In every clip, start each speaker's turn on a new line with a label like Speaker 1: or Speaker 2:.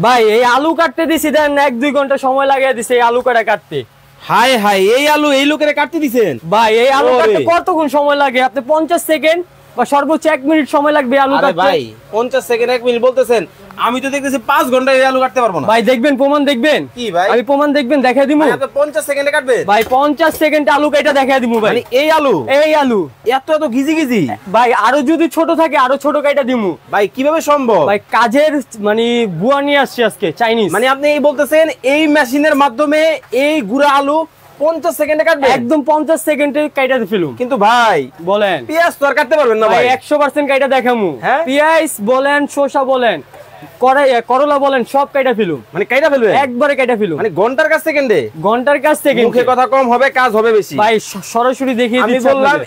Speaker 1: ভাই এই আলু কাটতে দিছি দেন 1-2 ঘন্টা সময় লাগিয়ে দিছে এই আলু কাটতে।
Speaker 2: হাই হাই এই আলু এই লোকেরে কাটতে দিছেন
Speaker 1: ভাই এই আলু কাটতে কতক্ষণ সময় লাগে? আপনি 50 সেকেন্ড বা সর্বোচ্চ 1 মিনিট সময় লাগবে আলু কাটতে।
Speaker 2: ভাই 50 সেকেন্ড 1 মিনিট বলতেছেন, আমি তো দেখতেছি 5 ঘন্টা এই আলু কাটতে পারবো না।
Speaker 1: ভাই দেখবেন, প্রমাণ দেখবেন।
Speaker 2: কি ভাই?
Speaker 1: আমি প্রমাণ দেখবেন দেখাই দিমু।
Speaker 2: আপনি 50 সেকেন্ডে কাটবেন?
Speaker 1: ভাই 50 সেকেন্ডে আলু কাটা দেখাই দিমু ভাই।
Speaker 2: মানে এই আলু এত গিজি গিজি?
Speaker 1: ভাই আরো যদি ছোট থাকে আরো ছোট কাটা দিমু।
Speaker 2: ভাই কিভাবে সম্ভব?
Speaker 1: ভাই কাজের মানে বুয়া নিয়ে আসছি আজকে চাইনিজ।
Speaker 2: মানে আপনি এই বলতেছেন এই মেশিনের মাধ্যমে এই গুড়া আলু 50 সেকেন্ডে কাটবে?
Speaker 1: একদম 50 সেকেন্ডে কাটা ফেলুম।
Speaker 2: কিন্তু ভাই
Speaker 1: বলেন
Speaker 2: পেঁয়াজ তো আর কাটতে পারবেন না
Speaker 1: ভাই?
Speaker 2: ভাই
Speaker 1: 100% কাটা দেখামু।
Speaker 2: হ্যাঁ?
Speaker 1: পেঁয়াজ বলেন, শসা বলেন, করলা বলেন, সব কাটা ফেলুম।
Speaker 2: মানে কাটা ফেলবে?
Speaker 1: একবারে কাটা ফেলুম।
Speaker 2: মানে ঘন্টার কাছ সেকেন্ডে?
Speaker 1: ঘন্টার কাছ থেকে।
Speaker 2: মুখে কথা কম হবে, কাজ হবে বেশি।
Speaker 1: ভাই সরাসরি দেখিয়ে
Speaker 2: আমি
Speaker 1: দিচ্ছি।
Speaker 2: বললাম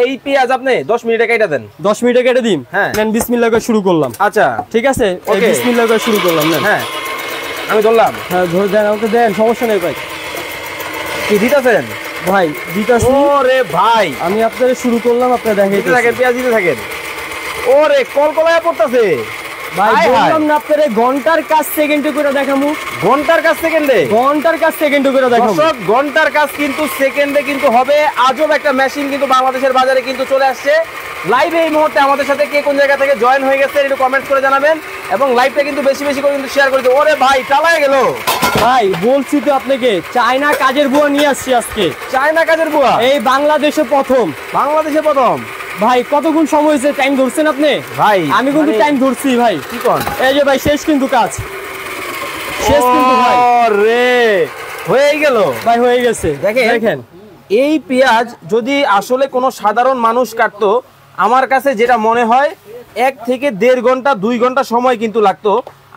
Speaker 2: এই পেঁয়াজ আপনি 10 মিনিটে কাটা দেন।
Speaker 1: 10 মিনিটে কেটে দিন।
Speaker 2: হ্যাঁ।
Speaker 1: নেন বিসমিল্লাহ করে শুরু করলাম।
Speaker 2: আচ্ছা
Speaker 1: ঠিক আছে,
Speaker 2: ওকে।
Speaker 1: বিসমিল্লাহ করে শুরু করলাম। নেন।
Speaker 2: হ্যাঁ আমি ধরলাম।
Speaker 1: হ্যাঁ ধরে দেন, আমাকে দেন, সমস্যা নেই ভাই।
Speaker 2: কি দিতেছেন?
Speaker 1: ভাই দিতাছি।
Speaker 2: ওরে ভাই
Speaker 1: আমি আপনাদের শুরু করলাম, আপনারা
Speaker 2: দিতে
Speaker 1: দেখাইতে
Speaker 2: থাকেন, পেঁয়াজ দিতে থাকেন। ওরে কলকলায় পড়তাছে।
Speaker 1: ভাই
Speaker 2: হায় হায়।
Speaker 1: বললাম না আপনাদের ঘন্টার কাজ সেকেন্ডে করে দেখামু।
Speaker 2: ঘন্টার কাজ সেকেন্ডে?
Speaker 1: ঘন্টার কাজ সেকেন্ডে করে দেখামু।
Speaker 2: দর্শক ঘন্টার কাজ কিন্তু সেকেন্ডে কিন্তু হবে। আজব একটা মেশিন কিন্তু বাংলাদেশের বাজারে কিন্তু চলে আসছে। লাইভে এই মুহূর্তে আমাদের সাথে কে কোন জায়গা থেকে জয়েন হয়ে গেছে একটু কমেন্ট করে জানাবেন, এবং লাইভটা কিন্তু বেশি বেশি করে কিন্তু শেয়ার করে দিন। ওরে ভাই চালায় গেল।
Speaker 1: ভাই বলছি তো আপনাকে, চায়না কাজের বুয়া নিয়ে আসছি আজকে।
Speaker 2: চায়না কাজের বুয়া
Speaker 1: এই বাংলাদেশে প্রথম।
Speaker 2: বাংলাদেশে প্রথম?
Speaker 1: ভাই কতক্ষণ সময় হয়েছে? টাইম ধরছেন আপনি?
Speaker 2: ভাই
Speaker 1: আমি কিন্তু
Speaker 2: মানে-
Speaker 1: টাইম ধরছি ভাই।
Speaker 2: কি কোন?
Speaker 1: এই যে ভাই শেষ কিন্তু কাজ শেষ কিন্তু ভাই।
Speaker 2: ওরে হয়ে গেল
Speaker 1: ভাই হয়ে গেছে।
Speaker 2: দেখেন
Speaker 1: দেখেন
Speaker 2: এই পেঁয়াজ যদি আসলে কোনো সাধারণ মানুষ কাটতো, আমার কাছে যেটা মনে হয় 1 থেকে 1.5 ঘন্টা 2 ঘন্টা সময় কিন্তু লাগতো।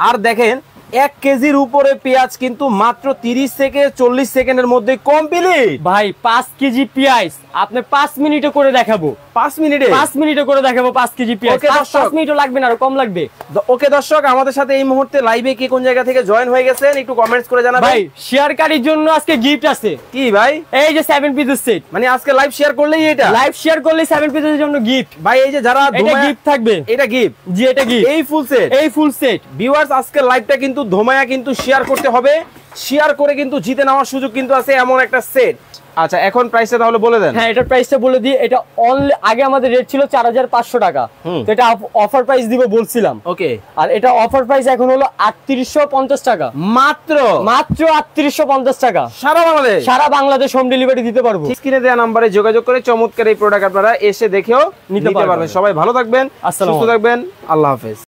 Speaker 2: আর দেখেন 1 কেজির উপরে পেঁয়াজ কিন্তু মাত্র 30 থেকে 40 সেকেন্ডের মধ্যে কমপ্লিট।
Speaker 1: ভাই 5 কেজি পেঁয়াজ আপনি 5 মিনিটে করে দেখাবো।
Speaker 2: 5 মিনিটে?
Speaker 1: 5 মিনিটে করে দেখাবো 5 কেজি পেঁয়াজ।
Speaker 2: ওকে দর্শক।
Speaker 1: 5 মিনিটও লাগবে না, আরো কম লাগবে।
Speaker 2: ওকে দর্শক, আমাদের সাথে এই মুহূর্তে লাইভে কে কোন জায়গা থেকে জয়েন হয়ে গেছেন একটু কমেন্টস করে জানাবেন।
Speaker 1: ভাই শেয়ারকারীর জন্য আজকে গিফট আছে।
Speaker 2: কি ভাই?
Speaker 1: এই যে 7 পিসের সেট।
Speaker 2: মানে আজকে লাইভ শেয়ার করলেই এটা?
Speaker 1: লাইভ শেয়ার করলে 7 পিসের জন্য গিফট।
Speaker 2: ভাই এই যে যারা
Speaker 1: এটা গিফট থাকবে।
Speaker 2: এটা গিফট?
Speaker 1: জি এটা গিফট।
Speaker 2: এই ফুল সেট?
Speaker 1: এই ফুল সেট।
Speaker 2: ভিউয়ার্স আজকে লাইভটা কিন্তু ধোমায়া কিন্তু শেয়ার করতে হবে। শেয়ার করে কিন্তু জিতে নেওয়ার সুযোগ কিন্তু আছে এমন একটা সেট। আচ্ছা এখন প্রাইসটা তাহলে বলে দেন।
Speaker 1: হ্যাঁ এটার প্রাইসটা বলে দিই। এটা অনলি আগে আমাদের রেট ছিল 4500 টাকা। তো এটা অফার প্রাইস দিব বলছিলাম।
Speaker 2: ওকে।
Speaker 1: আর এটা অফার প্রাইস এখন হলো 3850 টাকা।
Speaker 2: মাত্র
Speaker 1: 3850 টাকা।
Speaker 2: সারা বাংলাদেশ?
Speaker 1: সারা বাংলাদেশ হোম ডেলিভারি দিতে পারবো।
Speaker 2: স্ক্রিনে দেওয়া নম্বরে যোগাযোগ করে চমৎকার এই প্রোডাক্ট আপনারা এসে দেখেও নিতে পারবেন। সবাই ভালো থাকবেন,
Speaker 1: আসসালামু
Speaker 2: সুস্থ থাকবেন, আল্লাহ হাফেজ।